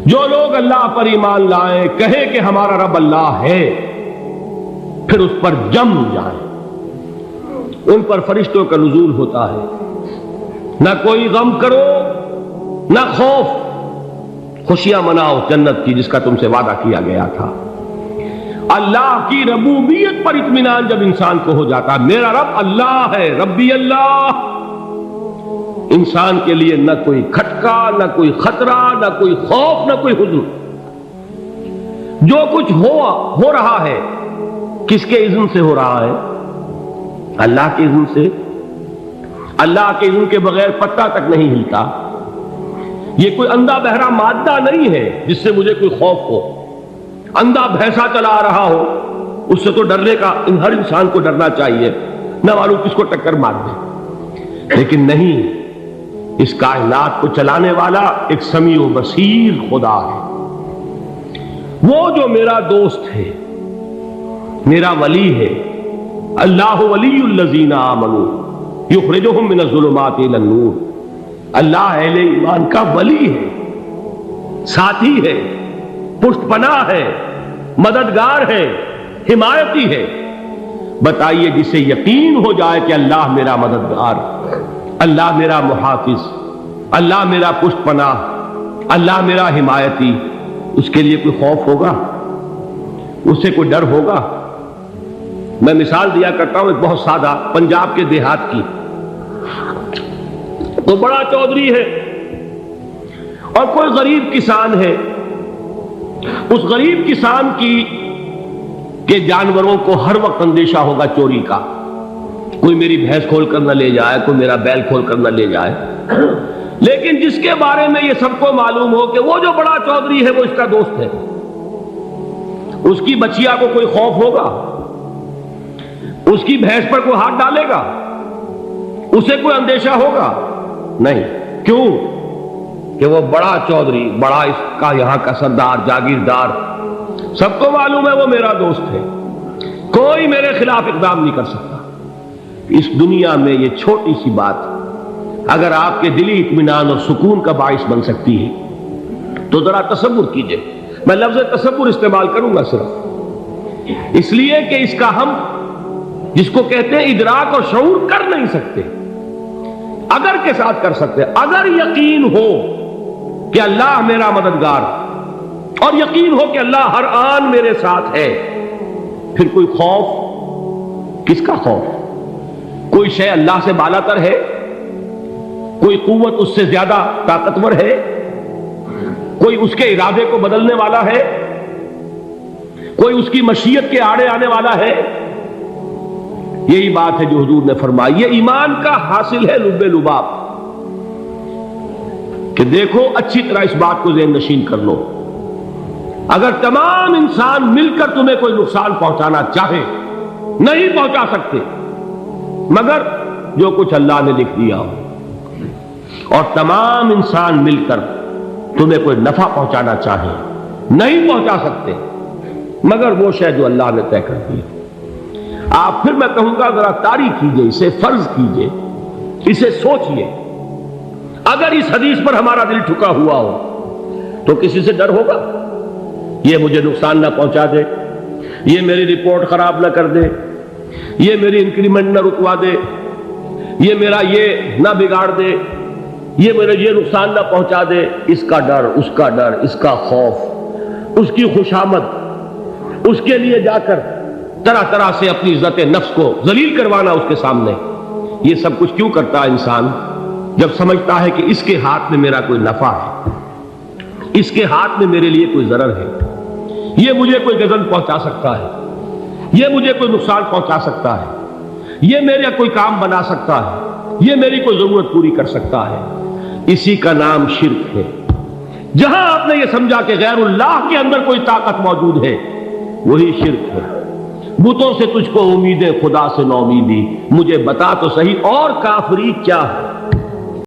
جو لوگ اللہ پر ایمان لائیں، کہیں کہ ہمارا رب اللہ ہے، پھر اس پر جم جائیں، ان پر فرشتوں کا نزول ہوتا ہے، نہ کوئی غم کرو نہ خوف، خوشیاں مناؤ جنت کی جس کا تم سے وعدہ کیا گیا تھا۔ اللہ کی ربوبیت پر اطمینان جب انسان کو ہو جاتا، میرا رب اللہ ہے، ربی اللہ، انسان کے لیے نہ کوئی کھٹکا، نہ کوئی خطرہ، نہ کوئی خوف، نہ کوئی حزن۔ جو کچھ ہو رہا ہے کس کے اذن سے ہو رہا ہے؟ اللہ کے اذن سے۔ اللہ کے اذن کے بغیر پتہ تک نہیں ہلتا۔ یہ کوئی اندھا بہرا مادہ نہیں ہے جس سے مجھے کوئی خوف ہو۔ اندھا بھینسا چلا آ رہا ہو اس سے تو ڈرنے کا ہر انسان کو ڈرنا چاہیے، نہ معلوم کس کو ٹکر مار دے، لیکن نہیں، اس کائنات کو چلانے والا ایک سمیع و بصیر خدا ہے، وہ جو میرا دوست ہے، میرا ولی ہے۔ اللہ ولی الذین آمنوا یخرجہم من الظلمات الی النور۔ اللہ اہل ایمان کا ولی ہے، ساتھی ہے، پشت پناہ ہے، مددگار ہے، حمایتی ہے۔ بتائیے جسے یقین ہو جائے کہ اللہ میرا مددگار، اللہ میرا محافظ، اللہ میرا پشت پناہ، اللہ میرا حمایتی، اس کے لیے کوئی خوف ہوگا؟ اس سے کوئی ڈر ہوگا؟ میں مثال دیا کرتا ہوں ایک بہت سادہ، پنجاب کے دیہات کی۔ تو بڑا چودھری ہے اور کوئی غریب کسان ہے۔ اس غریب کسان کے جانوروں کو ہر وقت اندیشہ ہوگا چوری کا، کوئی میری بھینس کھول کر نہ لے جائے، کوئی میرا بیل کھول کر نہ لے جائے۔ لیکن جس کے بارے میں یہ سب کو معلوم ہو کہ وہ جو بڑا چودھری ہے وہ اس کا دوست ہے، اس کی بچیا کو کوئی خوف ہوگا؟ اس کی بھینس پر کوئی ہاتھ ڈالے گا؟ اسے کوئی اندیشہ ہوگا؟ نہیں۔ کیوں؟ کہ وہ بڑا چودھری، بڑا اس کا یہاں کا سردار، جاگیردار، سب کو معلوم ہے وہ میرا دوست ہے، کوئی میرے خلاف اقدام نہیں کر سکتا۔ اس دنیا میں یہ چھوٹی سی بات اگر آپ کے دلی اطمینان اور سکون کا باعث بن سکتی ہے تو ذرا تصور کیجئے۔ میں لفظ تصور استعمال کروں گا صرف اس لیے کہ اس کا ہم جس کو کہتے ہیں ادراک اور شعور کر نہیں سکتے، اگر کے ساتھ کر سکتے۔ اگر یقین ہو کہ اللہ میرا مددگار اور یقین ہو کہ اللہ ہر آن میرے ساتھ ہے، پھر کوئی خوف؟ کس کا خوف؟ کوئی شے اللہ سے بالا تر ہے؟ کوئی قوت اس سے زیادہ طاقتور ہے؟ کوئی اس کے ارادے کو بدلنے والا ہے؟ کوئی اس کی مشیت کے آڑے آنے والا ہے؟ یہی بات ہے جو حضور نے فرمائی۔ یہ ایمان کا حاصل ہے لب لباب، کہ دیکھو اچھی طرح اس بات کو ذہن نشین کر لو، اگر تمام انسان مل کر تمہیں کوئی نقصان پہنچانا چاہے نہیں پہنچا سکتے، مگر جو کچھ اللہ نے لکھ دیا ہو، اور تمام انسان مل کر تمہیں کوئی نفع پہنچانا چاہے نہیں پہنچا سکتے، مگر وہ شے جو اللہ نے طے کر دی۔ آپ پھر میں کہوں گا ذرا طاری کیجئے، اسے فرض کیجئے، اسے سوچئے۔ اگر اس حدیث پر ہمارا دل ٹھکا ہوا ہو تو کسی سے ڈر ہوگا؟ یہ مجھے نقصان نہ پہنچا دے، یہ میری رپورٹ خراب نہ کر دے، یہ میری انکریمنٹ نہ رکوا دے، یہ میرا یہ نہ بگاڑ دے، یہ میرے یہ نقصان نہ پہنچا دے۔ اس کا ڈر، اس کا ڈر، اس کا خوف، اس کی خوشامد، اس کے لیے جا کر طرح طرح سے اپنی عزت نفس کو ذلیل کروانا اس کے سامنے، یہ سب کچھ کیوں کرتا ہے انسان؟ جب سمجھتا ہے کہ اس کے ہاتھ میں میرا کوئی نفع ہے، اس کے ہاتھ میں میرے لیے کوئی ضرر ہے، یہ مجھے کوئی غضب پہنچا سکتا ہے، یہ مجھے کوئی نقصان پہنچا سکتا ہے، یہ میرا کوئی کام بنا سکتا ہے، یہ میری کوئی ضرورت پوری کر سکتا ہے، اسی کا نام شرک ہے۔ جہاں آپ نے یہ سمجھا کہ غیر اللہ کے اندر کوئی طاقت موجود ہے، وہی شرک ہے۔ بتوں سے تجھ کو امیدیں، خدا سے نومیدی، مجھے بتا تو صحیح اور کافری کیا ہے؟